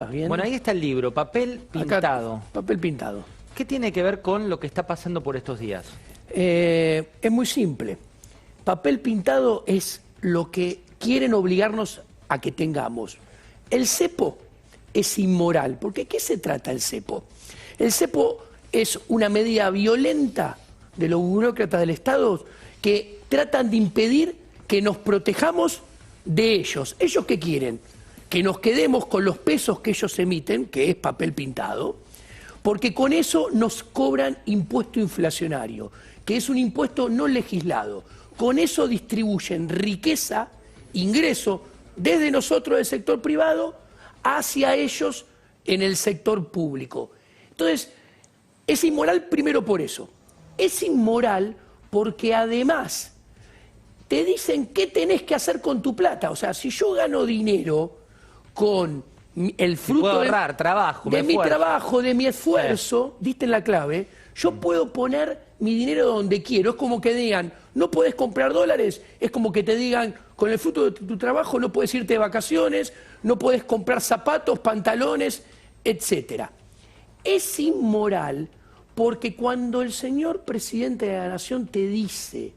Bien. Bueno, ahí está el libro, Papel Pintado. Acá, papel pintado. ¿Qué tiene que ver con lo que está pasando por estos días? Es muy simple. Papel pintado es lo que quieren obligarnos a que tengamos. El cepo es inmoral, porque ¿qué se trata el cepo? El cepo es una medida violenta de los burócratas del Estado que tratan de impedir que nos protejamos de ellos. ¿Ellos qué quieren? Que nos quedemos con los pesos que ellos emiten, que es papel pintado, porque con eso nos cobran impuesto inflacionario, que es un impuesto no legislado. Con eso distribuyen riqueza, ingreso, desde nosotros del sector privado hacia ellos en el sector público. Entonces, es inmoral primero por eso. Es inmoral porque además te dicen qué tenés que hacer con tu plata. O sea, si yo gano dinero con el fruto ahorrar, trabajo, de mi trabajo, de mi esfuerzo, diste en la clave, yo puedo poner mi dinero donde quiero. Es como que digan, no podés comprar dólares, es como que te digan, con el fruto de tu trabajo no podés irte de vacaciones, no podés comprar zapatos, pantalones, etc. Es inmoral porque cuando el señor presidente de la Nación te dice,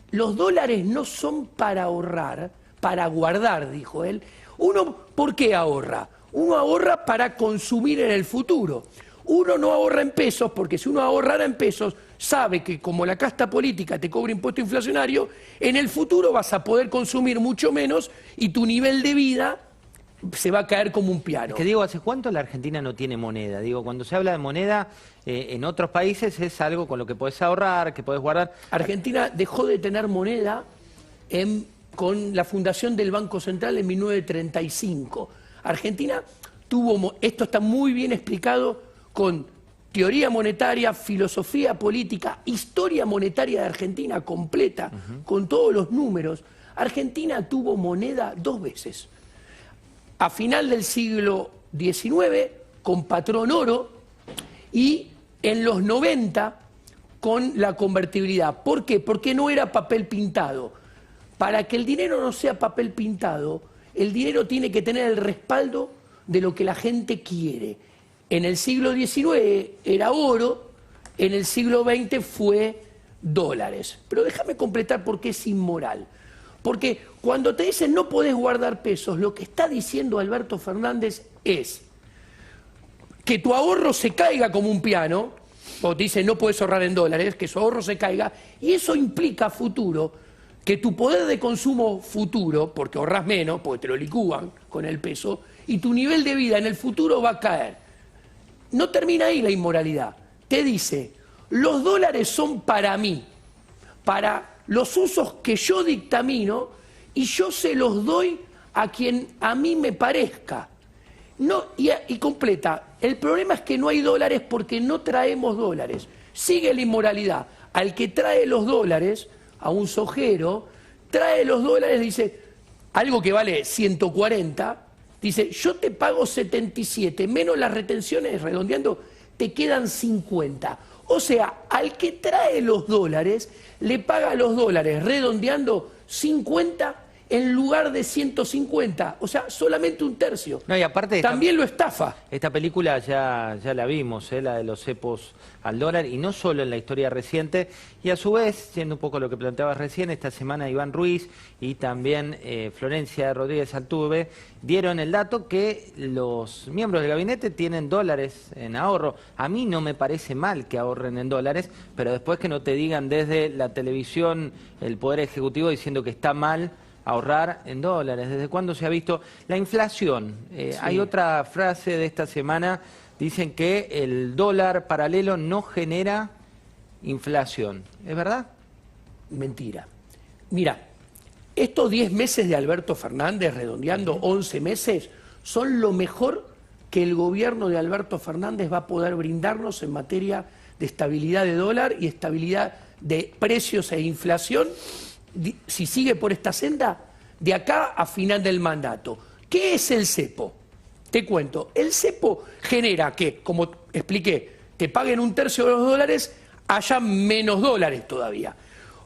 los dólares no son para ahorrar, para guardar, dijo él. Uno, ¿por qué ahorra? Uno ahorra para consumir en el futuro. Uno no ahorra en pesos, porque si uno ahorrara en pesos, sabe que como la casta política te cobra impuesto inflacionario, en el futuro vas a poder consumir mucho menos y tu nivel de vida se va a caer como un piano. Es que digo, ¿hace cuánto la Argentina no tiene moneda? Digo, cuando se habla de moneda, en otros países es algo con lo que podés ahorrar, que podés guardar. Argentina dejó de tener moneda con la fundación del Banco Central en 1935. Argentina tuvo, esto está muy bien explicado con teoría monetaria, filosofía política, historia monetaria de Argentina completa, con todos los números. Argentina tuvo moneda 2 veces. A final del siglo XIX, con patrón oro, y en los 90, con la convertibilidad. ¿Por qué? Porque no era papel pintado. Para que el dinero no sea papel pintado, el dinero tiene que tener el respaldo de lo que la gente quiere. En el siglo XIX era oro, en el siglo XX fue dólares. Pero déjame completar por qué es inmoral. Porque cuando te dicen no podés guardar pesos, lo que está diciendo Alberto Fernández es que tu ahorro se caiga como un piano, o te dicen no podés ahorrar en dólares, que su ahorro se caiga, y eso implica a futuro que tu poder de consumo futuro, porque ahorrás menos, porque te lo licúan con el peso, y tu nivel de vida en el futuro va a caer. No termina ahí la inmoralidad. Te dice, los dólares son para mí, para los usos que yo dictamino, y yo se los doy a quien a mí me parezca. No, y completa, el problema es que no hay dólares porque no traemos dólares. Sigue la inmoralidad. Al que trae los dólares, a un sojero, trae los dólares, dice, algo que vale 140, dice, yo te pago 77, menos las retenciones, redondeando, te quedan 50. O sea, al que trae los dólares, le paga los dólares, redondeando 50 en lugar de 150, o sea, solamente un tercio. No, y aparte también lo estafa. Esta película ya la vimos, la de los cepos al dólar, y no solo en la historia reciente, y a su vez, siendo un poco lo que planteabas recién, esta semana Iván Ruiz y también Florencia Rodríguez Altuve dieron el dato que los miembros del gabinete tienen dólares en ahorro. A mí no me parece mal que ahorren en dólares, pero después que no te digan desde la televisión el Poder Ejecutivo diciendo que está mal ahorrar en dólares. ¿Desde cuándo se ha visto la inflación? Sí. Hay otra frase de esta semana, dicen que el dólar paralelo no genera inflación. ¿Es verdad? Mentira. Mira, estos 10 meses de Alberto Fernández, redondeando 11 meses, son lo mejor que el gobierno de Alberto Fernández va a poder brindarnos en materia de estabilidad de dólar y estabilidad de precios e inflación, si sigue por esta senda, de acá a final del mandato. ¿Qué es el cepo? Te cuento, el cepo genera que, como expliqué, te paguen un tercio de los dólares, haya menos dólares todavía.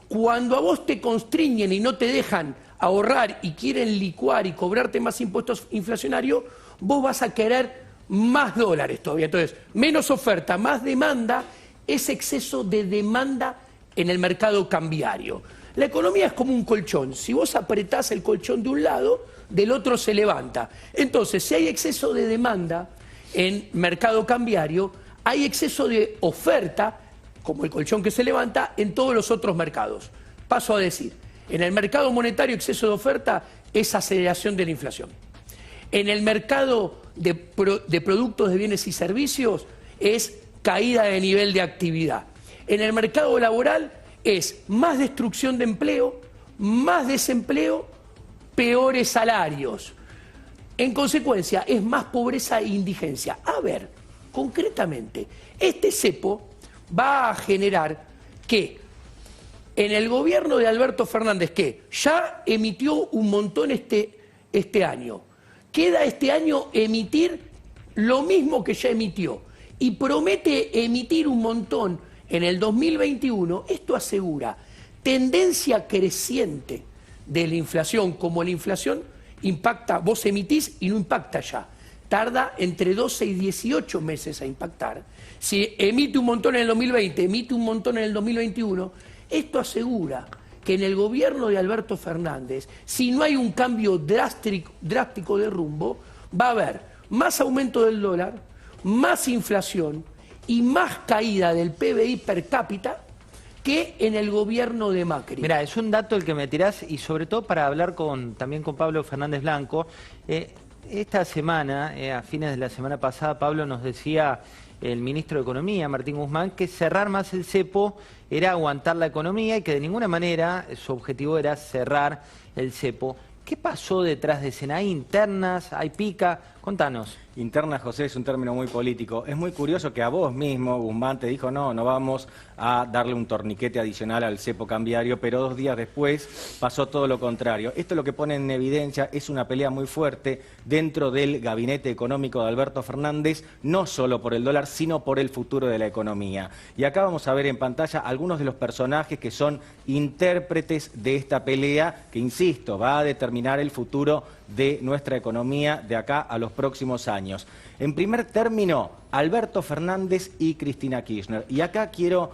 Cuando a vos te constriñen y no te dejan ahorrar y quieren licuar y cobrarte más impuestos inflacionarios, vos vas a querer más dólares todavía. Entonces, menos oferta, más demanda, es exceso de demanda en el mercado cambiario. La economía es como un colchón. Si vos apretás el colchón de un lado, del otro se levanta. Entonces, si hay exceso de demanda en mercado cambiario, hay exceso de oferta, como el colchón que se levanta, en todos los otros mercados. Paso a decir, en el mercado monetario exceso de oferta es aceleración de la inflación. En el mercado de productos de bienes y servicios es caída de nivel de actividad. En el mercado laboral es más destrucción de empleo, más desempleo, peores salarios. En consecuencia, es más pobreza e indigencia. A ver, concretamente, este cepo va a generar que en el gobierno de Alberto Fernández, que ya emitió un montón este año, queda este año emitir lo mismo que ya emitió y promete emitir un montón en el 2021, esto asegura tendencia creciente de la inflación, como la inflación impacta, vos emitís y no impacta ya. Tarda entre 12 y 18 meses a impactar. Si emite un montón en el 2020, emite un montón en el 2021, esto asegura que en el gobierno de Alberto Fernández, si no hay un cambio drástico de rumbo, va a haber más aumento del dólar, más inflación y más caída del PBI per cápita que en el gobierno de Macri. Mira, es un dato el que me tirás y sobre todo para hablar también con Pablo Fernández Blanco. Esta semana, a fines de la semana pasada, Pablo nos decía el ministro de Economía, Martín Guzmán, que cerrar más el cepo era aguantar la economía y que de ninguna manera su objetivo era cerrar el cepo. ¿Qué pasó detrás de escena? ¿Hay internas? ¿Hay pica? Contanos. Interna, José, es un término muy político. Es muy curioso que a vos mismo, Guzmán, te dijo no vamos a darle un torniquete adicional al cepo cambiario, pero 2 días después pasó todo lo contrario. Esto lo que pone en evidencia es una pelea muy fuerte dentro del gabinete económico de Alberto Fernández, no solo por el dólar, sino por el futuro de la economía. Y acá vamos a ver en pantalla algunos de los personajes que son intérpretes de esta pelea, que, insisto, va a determinar el futuro de nuestra economía de acá a los próximos años. En primer término, Alberto Fernández y Cristina Kirchner. Y acá quiero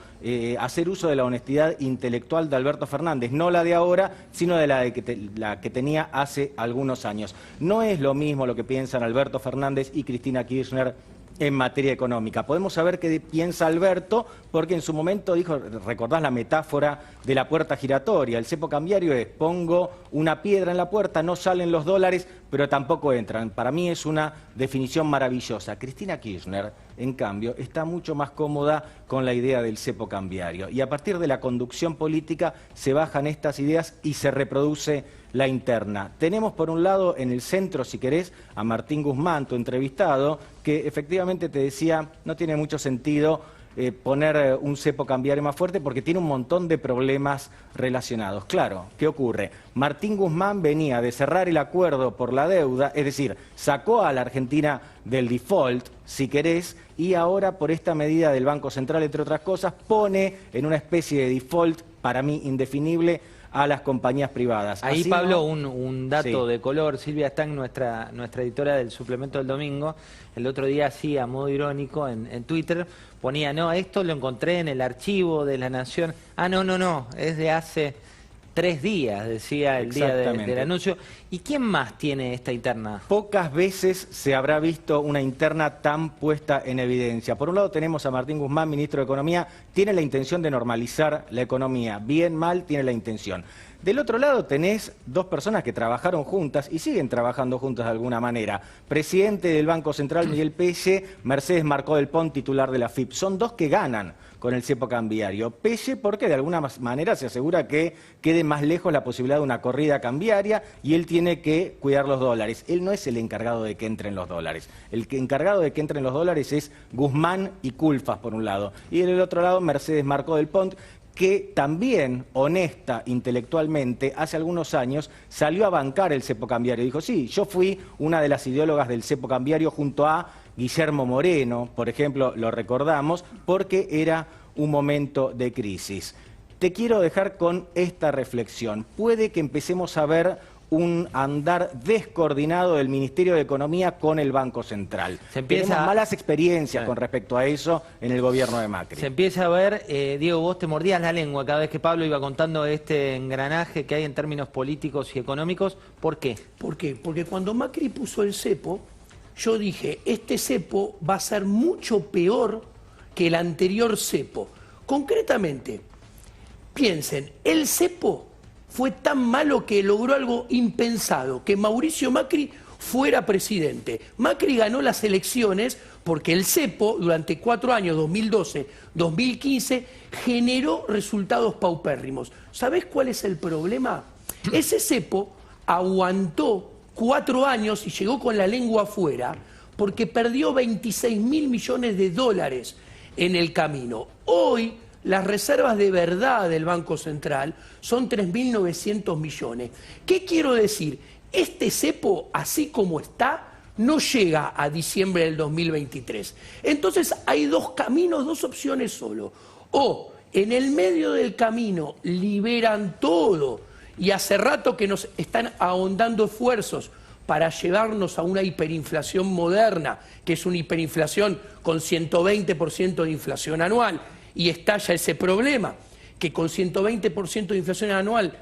hacer uso de la honestidad intelectual de Alberto Fernández, no la de ahora, sino de la que tenía hace algunos años. No es lo mismo lo que piensan Alberto Fernández y Cristina Kirchner en materia económica. Podemos saber qué piensa Alberto, porque en su momento dijo, recordás la metáfora de la puerta giratoria, el cepo cambiario es, pongo una piedra en la puerta, no salen los dólares, pero tampoco entran. Para mí es una definición maravillosa. Cristina Kirchner, en cambio, está mucho más cómoda con la idea del cepo cambiario. Y a partir de la conducción política se bajan estas ideas y se reproduce la interna. Tenemos por un lado en el centro, si querés, a Martín Guzmán, tu entrevistado, que efectivamente te decía, no tiene mucho sentido poner un cepo cambiario más fuerte porque tiene un montón de problemas relacionados. Claro, ¿qué ocurre? Martín Guzmán venía de cerrar el acuerdo por la deuda, es decir, sacó a la Argentina del default, si querés, y ahora por esta medida del Banco Central, entre otras cosas, pone en una especie de default, para mí indefinible, a las compañías privadas. Ahí, así Pablo, no... un dato sí. de color. Silvia Stang, nuestra editora del suplemento del domingo, el otro día, así a modo irónico, en Twitter, ponía, no, esto lo encontré en el archivo de La Nación. Ah, no, es de hace 3 días, decía el día del anuncio. ¿Y quién más tiene esta interna? Pocas veces se habrá visto una interna tan puesta en evidencia. Por un lado tenemos a Martín Guzmán, ministro de Economía, tiene la intención de normalizar la economía. Bien, mal, tiene la intención. Del otro lado tenés 2 personas que trabajaron juntas y siguen trabajando juntas de alguna manera. Presidente del Banco Central, Miguel Pelle, Mercedes Marcó del Pont, titular de la FIP. Son 2 que ganan con el cepo cambiario. Pelle porque de alguna manera se asegura que quede más lejos la posibilidad de una corrida cambiaria y él tiene que cuidar los dólares. Él no es el encargado de que entren los dólares. El encargado de que entren los dólares es Guzmán y Culfas, por un lado. Y del otro lado, Mercedes Marcó del Pont, que también, honesta intelectualmente, hace algunos años salió a bancar el cepo cambiario. Dijo, sí, yo fui una de las ideólogas del cepo cambiario junto a Guillermo Moreno, por ejemplo, lo recordamos, porque era un momento de crisis. Te quiero dejar con esta reflexión. Puede que empecemos a ver un andar descoordinado del Ministerio de Economía con el Banco Central. Tenemos malas experiencias con respecto a eso en el gobierno de Macri. Se empieza a ver, Diego, vos te mordías la lengua cada vez que Pablo iba contando este engranaje que hay en términos políticos y económicos. ¿Por qué? ¿Por qué? Porque cuando Macri puso el cepo, yo dije, este cepo va a ser mucho peor que el anterior cepo. Concretamente, piensen, el cepo fue tan malo que logró algo impensado, que Mauricio Macri fuera presidente. Macri ganó las elecciones porque el cepo durante 4 años, 2012, 2015, generó resultados paupérrimos. ¿Sabés cuál es el problema? Ese cepo aguantó 4 años y llegó con la lengua afuera porque perdió 26.000 millones de dólares en el camino. Hoy las reservas de verdad del Banco Central son 3.900 millones. ¿Qué quiero decir? Este cepo, así como está, no llega a diciembre del 2023. Entonces hay 2 caminos, 2 opciones solo. O en el medio del camino liberan todo y hace rato que nos están ahondando esfuerzos para llevarnos a una hiperinflación moderna, que es una hiperinflación con 120% de inflación anual, y estalla ese problema, que con 120% de inflación anual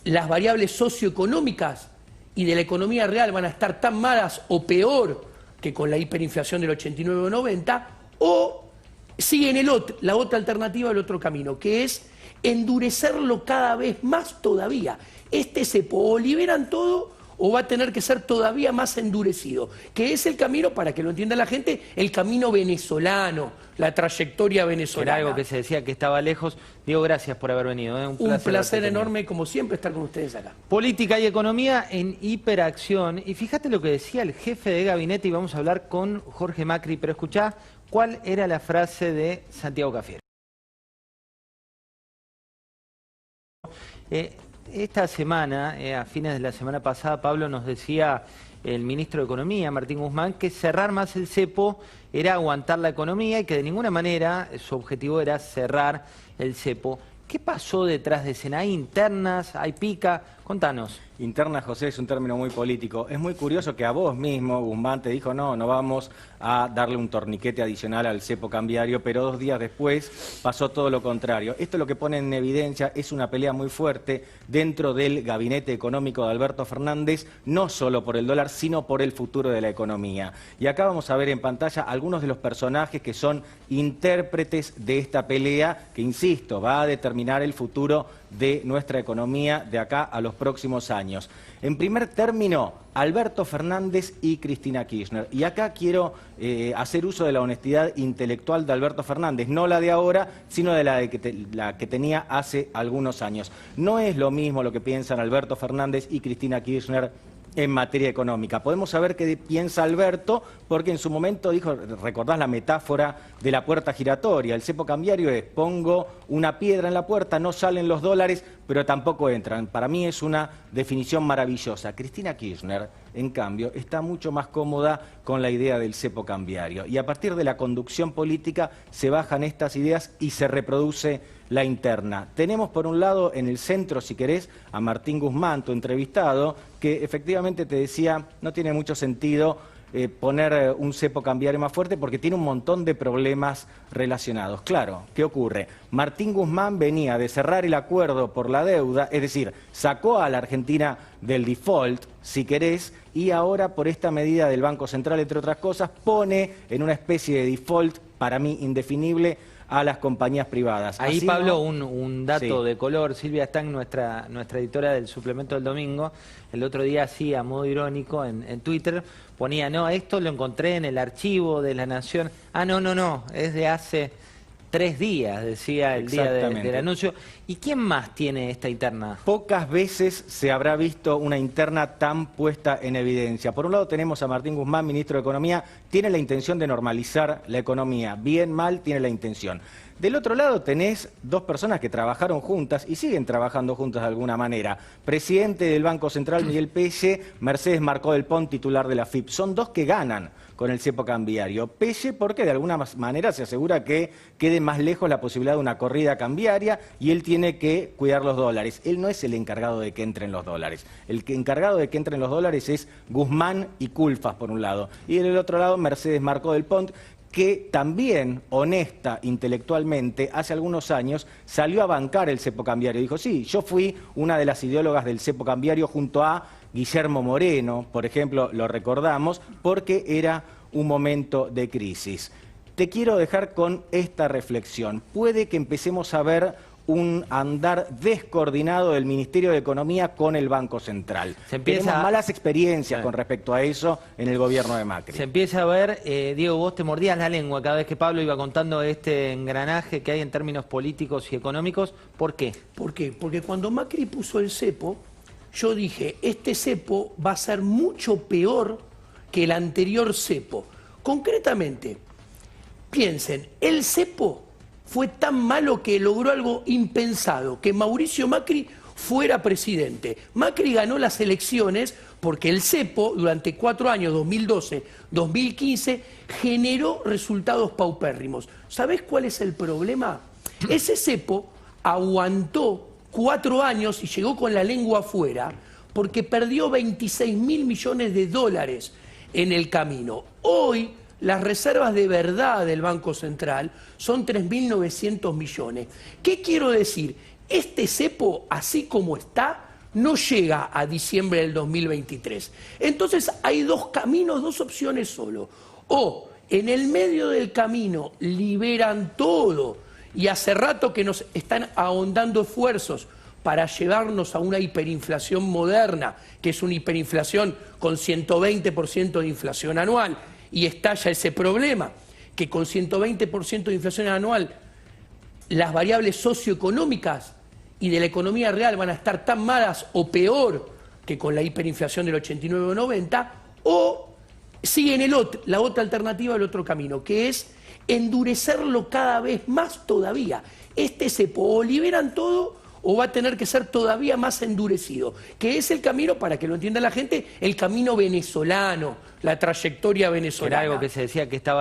las variables socioeconómicas y de la economía real van a estar tan malas o peor que con la hiperinflación del 89 o 90, o siguen la otra alternativa, el otro camino, que es endurecerlo cada vez más todavía. Este cepo o liberan todo o va a tener que ser todavía más endurecido, que es el camino, para que lo entienda la gente, el camino venezolano, la trayectoria venezolana. Era algo que se decía que estaba lejos. Diego, gracias por haber venido. Un placer enorme, como siempre, estar con ustedes acá. Política y economía en hiperacción. Y fíjate lo que decía el jefe de gabinete, y vamos a hablar con Jorge Macri, pero escuchá cuál era la frase de Santiago Cafiero. Esta semana, a fines de la semana pasada, Pablo, nos decía el ministro de Economía, Martín Guzmán, que cerrar más el cepo era aguantar la economía y que de ninguna manera su objetivo era cerrar el cepo. ¿Qué pasó detrás de escena? ¿Hay internas? ¿Hay pica? Contanos. Interna, José, es un término muy político. Es muy curioso que a vos mismo, Guzmán, te dijo, no vamos a darle un torniquete adicional al cepo cambiario, pero 2 días después pasó todo lo contrario. Esto lo que pone en evidencia es una pelea muy fuerte dentro del gabinete económico de Alberto Fernández, no solo por el dólar, sino por el futuro de la economía. Y acá vamos a ver en pantalla algunos de los personajes que son intérpretes de esta pelea, que, insisto, va a determinar el futuro de nuestra economía de acá a los próximos años. En primer término, Alberto Fernández y Cristina Kirchner. Y acá quiero hacer uso de la honestidad intelectual de Alberto Fernández, no la de ahora, sino de la que tenía hace algunos años. No es lo mismo lo que piensan Alberto Fernández y Cristina Kirchner en materia económica. Podemos saber qué piensa Alberto, porque en su momento dijo, recordás la metáfora de la puerta giratoria, el cepo cambiario es, pongo una piedra en la puerta, no salen los dólares, pero tampoco entran. Para mí es una definición maravillosa. Cristina Kirchner, en cambio, está mucho más cómoda con la idea del cepo cambiario. Y a partir de la conducción política se bajan estas ideas y se reproduce la interna. Tenemos por un lado en el centro, si querés, a Martín Guzmán, tu entrevistado, que efectivamente te decía, no tiene mucho sentido poner un cepo cambiario más fuerte porque tiene un montón de problemas relacionados. Claro, ¿qué ocurre? Martín Guzmán venía de cerrar el acuerdo por la deuda, es decir, sacó a la Argentina del default, si querés, y ahora por esta medida del Banco Central, entre otras cosas, pone en una especie de default, para mí indefinible, a las compañías privadas. Ahí, así, Pablo, ¿no? un dato Sí. de color. Silvia Stang, nuestra editora del suplemento del domingo, el otro día, así a modo irónico, en Twitter, ponía, no, esto lo encontré en el archivo de La Nación. Ah, no, es de hace 3 días, decía el día del anuncio. ¿Y quién más tiene esta interna? Pocas veces se habrá visto una interna tan puesta en evidencia. Por un lado tenemos a Martín Guzmán, ministro de Economía, tiene la intención de normalizar la economía. Bien, mal, tiene la intención. Del otro lado tenés dos personas que trabajaron juntas y siguen trabajando juntas de alguna manera. Presidente del Banco Central, Miguel Pelle, Mercedes Marcó del Pont, titular de la AFIP. Son dos que ganan con el cepo cambiario. Pelle porque de alguna manera se asegura que quede más lejos la posibilidad de una corrida cambiaria y él tiene que cuidar los dólares. Él no es el encargado de que entren los dólares. El encargado de que entren los dólares es Guzmán y Culfas por un lado. Y del otro lado Mercedes Marcó del Pont, que también, honesta intelectualmente, hace algunos años salió a bancar el cepo cambiario. Dijo, sí, yo fui una de las ideólogas del cepo cambiario junto a Guillermo Moreno, por ejemplo, lo recordamos, porque era un momento de crisis. Te quiero dejar con esta reflexión. Puede que empecemos a ver un andar descoordinado del Ministerio de Economía con el Banco Central. Tenemos malas experiencias con respecto a eso en el gobierno de Macri. Se empieza a ver, Diego, vos te mordías la lengua cada vez que Pablo iba contando este engranaje que hay en términos políticos y económicos. ¿Por qué? ¿Por qué? Porque cuando Macri puso el cepo, yo dije, este cepo va a ser mucho peor que el anterior cepo. Concretamente, piensen, el cepo fue tan malo que logró algo impensado, que Mauricio Macri fuera presidente. Macri ganó las elecciones porque el cepo, durante 4 años, 2012, 2015, generó resultados paupérrimos. ¿Sabés cuál es el problema? Ese cepo aguantó 4 años y llegó con la lengua afuera porque perdió 26.000 millones de dólares en el camino. Hoy, las reservas de verdad del Banco Central son 3.900 millones. ¿Qué quiero decir? Este cepo, así como está, no llega a diciembre del 2023. Entonces hay dos caminos, dos opciones solo. O en el medio del camino liberan todo y hace rato que nos están ahondando esfuerzos para llevarnos a una hiperinflación moderna, que es una hiperinflación con 120% de inflación anual. Y estalla ese problema, que con 120% de inflación anual, las variables socioeconómicas y de la economía real van a estar tan malas o peor que con la hiperinflación del 89 o 90, o siguen la otra alternativa, el otro camino, que es endurecerlo cada vez más todavía. Este cepo o liberan todo o va a tener que ser todavía más endurecido, que es el camino, para que lo entienda la gente, el camino venezolano, la trayectoria venezolana. Era algo que se decía que estaba